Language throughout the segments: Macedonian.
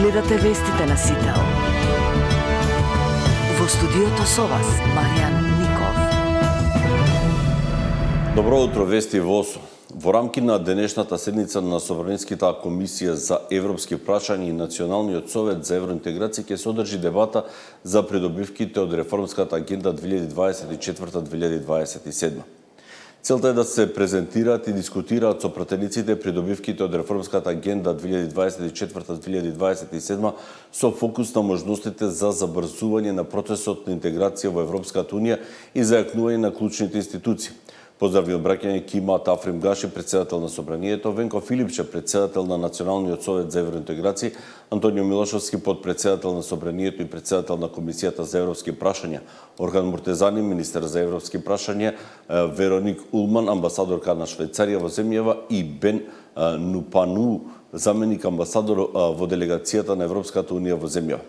Гледате вестите на Сител. Во студиото со вас, Маријан Ников. Добро утро, вести во ОСО. Во рамки на денешната седница на Собраниската комисија за европски прашања и Националниот совет за евроинтеграција ќе се одржи дебата за придобивките од реформската агенда 2024-2027. Целта е да се презентираат и дискутираат со пратениците придобивките од реформската агенда 2024-2027 со фокус на можностите за забрзување на процесот на интеграција во Европската унија и зајакнување на клучните институции. Поздрави обраќање Кимат Африм Гаши, председател на Собранието, Венко Филипче, председател на Националниот совет за евроинтеграција, Антонио Милошовски, подпредседател на Собранието и председател на Комисијата за европски прашања, Орхан Муртезани, министер за европски прашања, Вероник Улман, амбасадорка на Швајцарија во земјава и Бен Нупану, заменик амбасадор во делегацијата на Европската унија во земјава.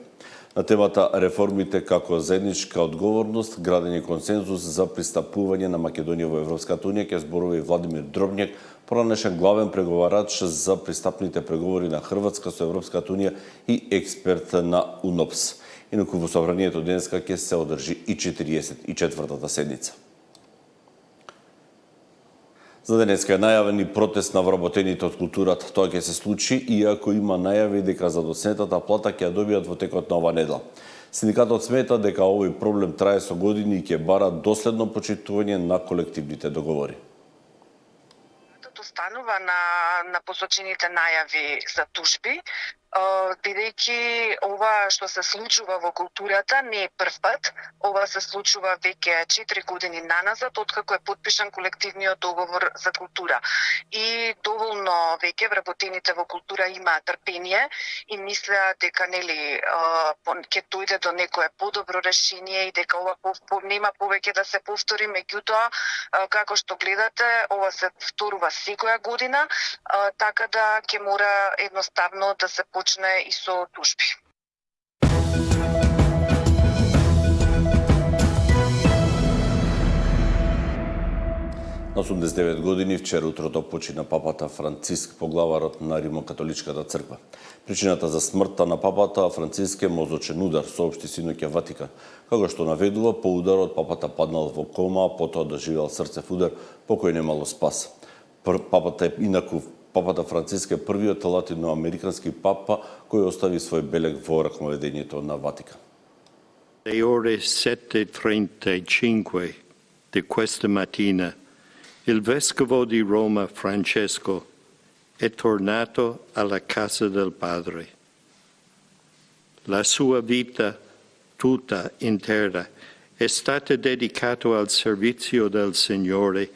На темата реформите како заедничка одговорност, градење консензус за пристапување на Македонија во Европската унија ќе зборува и Владимир Дробњак, поранешен главен преговарач за пристапните преговори на Хрватска со Европската унија и експерт на УНОПС. Инаку во Собранието денеска ќе се одржи и 44-та седница. За денеска е најавен и протест на вработените од културата. Тоа ќе се случи иако има најави дека задоснетата плата ќе ја добијат во текот на ова недела. Синдикатот смета дека овој проблем трае со години и ќе бара доследно почитување на колективните договори. Останува на посочените најави за тужби, бидејќи ова што се случува во културата не е прв пат, ова се случува веќе 4 години наназад, откако е подпишан колективниот договор за култура. И доволно веќе вработените во култура имаат трпение и мислеа дека ќе дојде до некое подобро решение и дека ова нема повеќе да се повтори, меѓутоа како што гледате, ова се вторува секоја година, така да ќе мора едноставно да се почне и со тужби. На 89 години вчера утрото почина папата Франциск, поглаварот на Римокатоличката црква. Причината за смртта на папата Франциск е мозочен удар, соопшти синоќа Ватикан. Како што наведува, по ударот папата паднал во кома, потоа доживеал срцев удар, по кој немало спас. Папата Франциск е првиот латиноамерикански папа кој остави свој белег во раководењето на Ватикан. Alle ore 7:35 di questa mattina il vescovo di Roma Francesco è tornato alla casa del Padre. La sua vita tutta intera è stata dedicata al servizio del Signore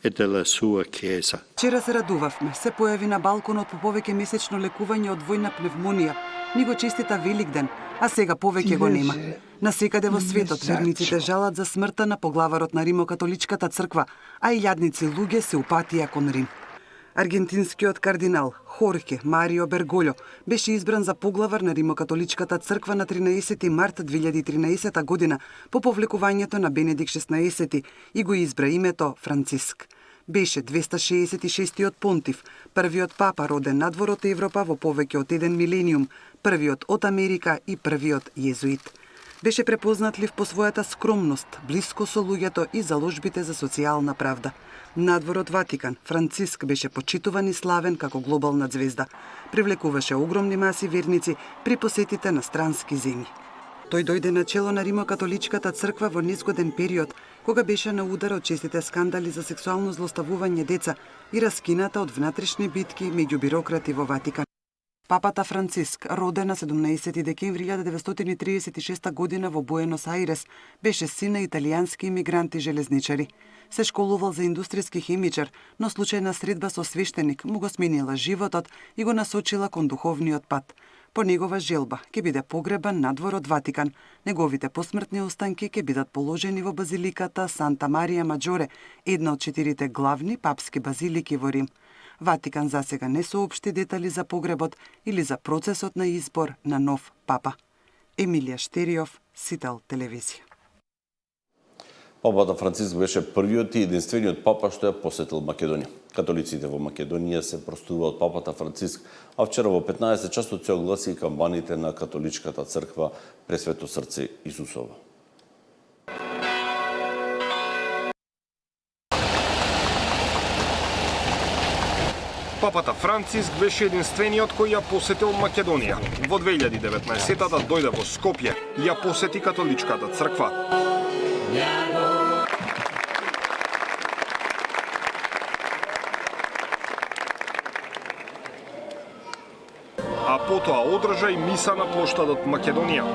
e della sua chiesa. Вчера се радувавме. Се појави на балконот по повеќе месечно лекување од војна пневмонија. Ни го честита Великден, а сега повеќе го нема. Насекаде во светот верниците жалат за смртта на поглаварот на Римокатоличката црква, а илјадници луѓе се упатија кон Рим. Аргентинскиот кардинал Хорхе Марио Берголјо беше избран за поглавар на Римокатоличката црква на 13 март 2013 година по повлекувањето на Бенедикт XVI и го избра името Франциск. Беше 266-тиот понтив, првиот папа роден надвор од Европа во повеќе од еден милениум, првиот од Америка и првиот језуит. Беше препознатлив по својата скромност, блиско со луѓето и заложбите за социјална правда. Надвор од Ватикан, Франциск беше почитуван и славен како глобална звезда. Привлекуваше огромни маси верници при посетите на странски земји. Тој дојде на чело на Римокатоличката црква во незгоден период, кога беше на удар од честите скандали за сексуално злоставување деца и раскината од внатрешни битки меѓу бирократи во Ватикан. Папата Франциск, роден на 17 декември 1936 година во Буенос Ајрес, беше син на италијански имигранти железничари. Се школувал за индустријски хемичар, но случајна средба со свештеник му го сменила животот и го насочила кон духовниот пат. По негова желба ќе биде погребан надвор од Ватикан. Неговите посмртни останки ќе бидат положени во базиликата Санта Марија Маџоре, една од 4 главни папски базилики во Рим. Ватикан засега не соопшти детали за погребот или за процесот на избор на нов папа. Емилија Штериов, Сител телевизија. Папата Франциск беше првиот и единствениот папа што ја посетил Македонија. Католиците во Македонија се простува од папата Франциск, а вчера во 15 часот се огласи и камбаните на католичката црква Пресвето срце Исусово. Папата Франциск беше единствениот кој ја посетил Македонија. Во 2019-та дојде во Скопје и ја посети католичката црква. А потоа одржа и миса на плоштадот Македонија.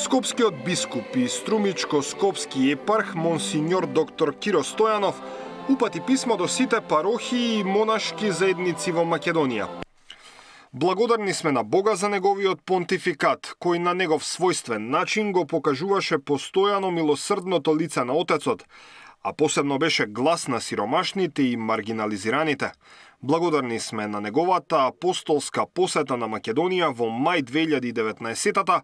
Скопскиот бискуп и струмичко-скопски епарх монсиньор доктор Киро Стојанов упати писмо до сите парохии и монашки заедници во Македонија. Благодарни сме на Бога за неговиот понтификат, кој на негов својствен начин го покажуваше постојано милосрдното лице на Отецот, а посебно беше глас на сиромашните и маргинализираните. Благодарни сме на неговата апостолска посета на Македонија во мај 2019-та,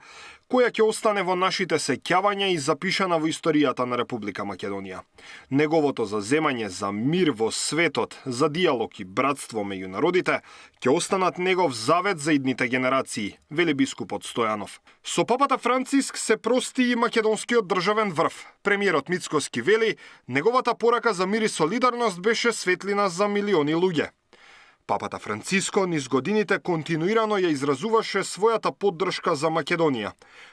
која ќе остане во нашите сеќавања и запишана во историјата на Република Македонија. Неговото заземање за мир во светот, за диалог и братство меѓу народите, ќе останат негов завет за идните генерации, вели бискупот Стојанов. Со папата Франциск се прости и македонскиот државен врв. Премиерот Мицкоски вели, неговата порака за мир и солидарност беше светлина за милиони луѓе. Папата Франциско низ годините континуирано ја изразуваше својата поддршка за Македонија,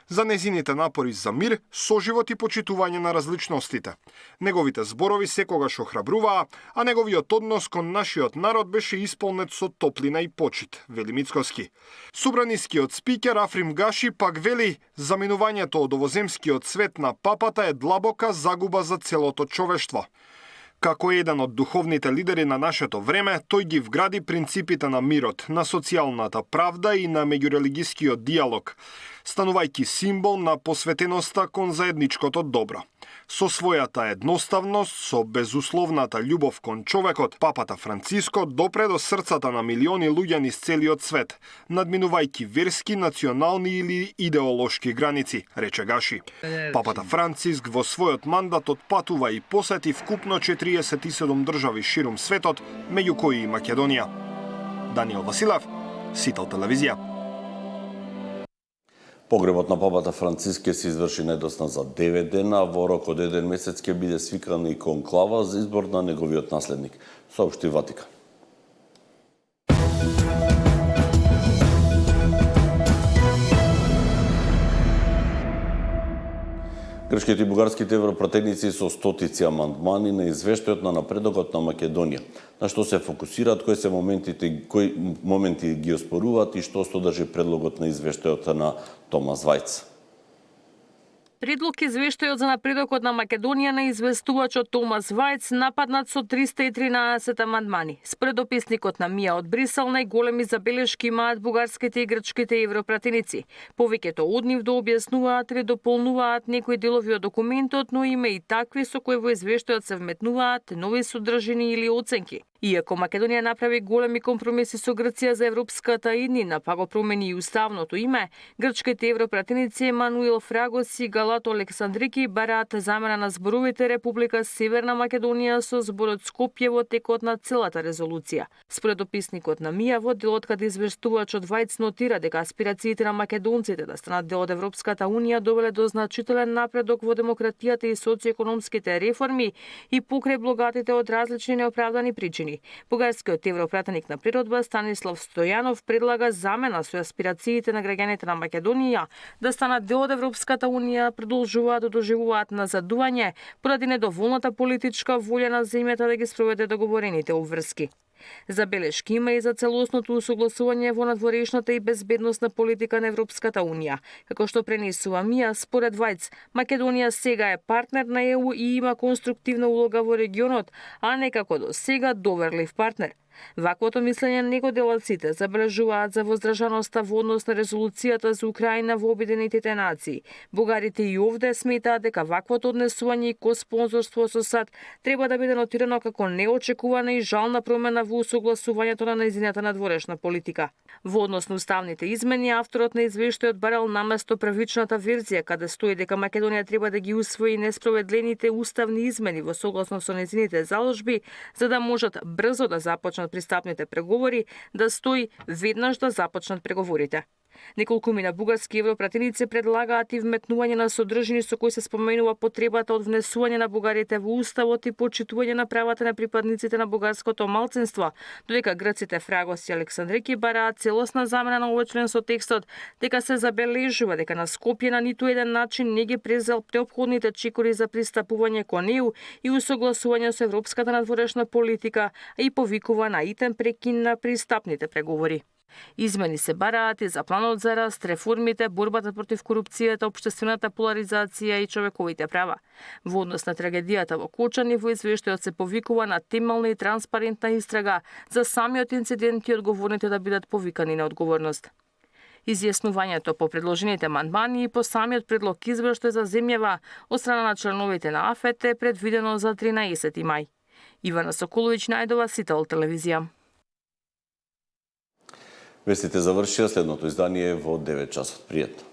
за незините напори за мир, соживот и почитување на различностите. Неговите зборови секогаш охрабруваа, а неговиот однос кон нашиот народ беше исполнет со топлина и почит, вели Мицкоски. Собранискиот спикер Африм Гаши пак вели, заминувањето од овоземскиот свет на папата е длабока загуба за целото човештво. Како еден од духовните лидери на нашето време, тој ги вгради принципите на мирот, на социјалната правда и на меѓурелигискиот диалог, станувајќи символ на посветеноста кон заедничкото добро. Со својата едноставност, со безусловната љубов кон човекот, папата Франциско допре до срцата на милиони луѓе низ целиот свет, надминувајќи верски, национални или идеолошки граници, рече Гаши. Папата Франциск во својот мандат отпатува и посети вкупно 47 држави ширум светот, меѓу кои и Македонија. Даниел Василев, Сител телевизија. Погребот на папата Франциск ќе се изврши најдосна за 9 дена, во рок од 1 месец ќе биде свикана и конклава за избор на неговиот наследник, соопшти Ватикан. Грчките и бугарските европратеници со стотици амандмани на извештајот на напредокот на Македонија, на што се фокусираат, кои моменти ги оспоруваат и што содржи предлогот на извештајот на Томас Вајц. Предлог извештајот за напредокот на Македонија на известувачот Томас Вајц нападнат со 313 амандмани. Според дописникот на МИА од Брисел, најголеми забелешки имаат бугарските и грчките европратеници. Повеќето од нив дообјаснуваат или дополнуваат некои делови од документот, но има и такви со кои во извештајот се вметнуваат нови содржини или оценки. Иако Македонија направи големи компромиси со Грција за европската иднина, па го промени и уставното име, грчките европратеници Емануил Фрагос и Галато Александрики бараат замена на зборовите Република Северна Македонија со зборот Скопје во текот на целата резолуција. Според дописникот на МИА, во делот каде извештувачот Вајц нотира дека аспирациите на македонците да станат дел од Европската Унија довеле до значителен напредок во демократијата и социјекономските реформи и покрај блогатите од различни неоправдани причини. Бугарскиот европратеник на природба Станислав Стојанов предлага замена со аспирациите на граѓаните на Македонија да станат дел од Европската Унија продолжуваат да доживуваат назадување поради недоволната политичка волја на земјата да ги спроведе договорените обврски. Забелешки има и за целосното усогласување во надворешната и безбедносна политика на Европската Унија. Како што пренесува МИА, според Вајц, Македонија сега е партнер на ЕУ и има конструктивна улога во регионот, а не како до сега доверлив партнер. Ваквото мислење не го делат сите, забележуваат за воздржаноста во однос на резолуцијата за Украина во Обединетите нации. Бугарите и овде сметаат дека ваквото однесување и коспонзорство со САД треба да биде нотирано како неочекувана и жална промена во усогласувањето на нејзината надворешна политика. Во однос на уставните измени, авторот на извештајот барал наместо првичната верзија каде стои дека Македонија треба да ги усвои неспроведлените уставни измени во согласно со нејзините заложби, за да можат брзо да започнат пристапните преговори, да стои веднаш да започнат преговорите. Неколкумина бугарски европратеници предлагаат и вметнување на содржини со кои се споменува потребата од внесување на бугарите во уставот и почитување на правата на припадниците на бугарското малцинство, додека грците Фрагос и Александрики бараат целосна замена на овој член со текстот, дека се забележува дека на Скопје на ниту еден начин не ги презел неопходните чекори за пристапување кон ЕУ и усогласување со европската надворешна политика, а и повикува на итен прекин на пристапните преговори. Измени се бараат и за планот за раст, реформите, борбата против корупцијата, општествената поларизација и човековите права. Во однос на трагедијата во Кочани, во извештајот се повикува на темелна и транспарентна истрага за самиот инцидент и одговорните да бидат повикани на одговорност. Изјаснувањето по предложените амандмани и по самиот предлог извештај за земјава од страна на членовите на АФЕТ е предвидено за 13 мај. Ивана Соколовиќ, Најдова, Сител телевизија. Вестите завршија, следното издание во 9 часот. Пријатно.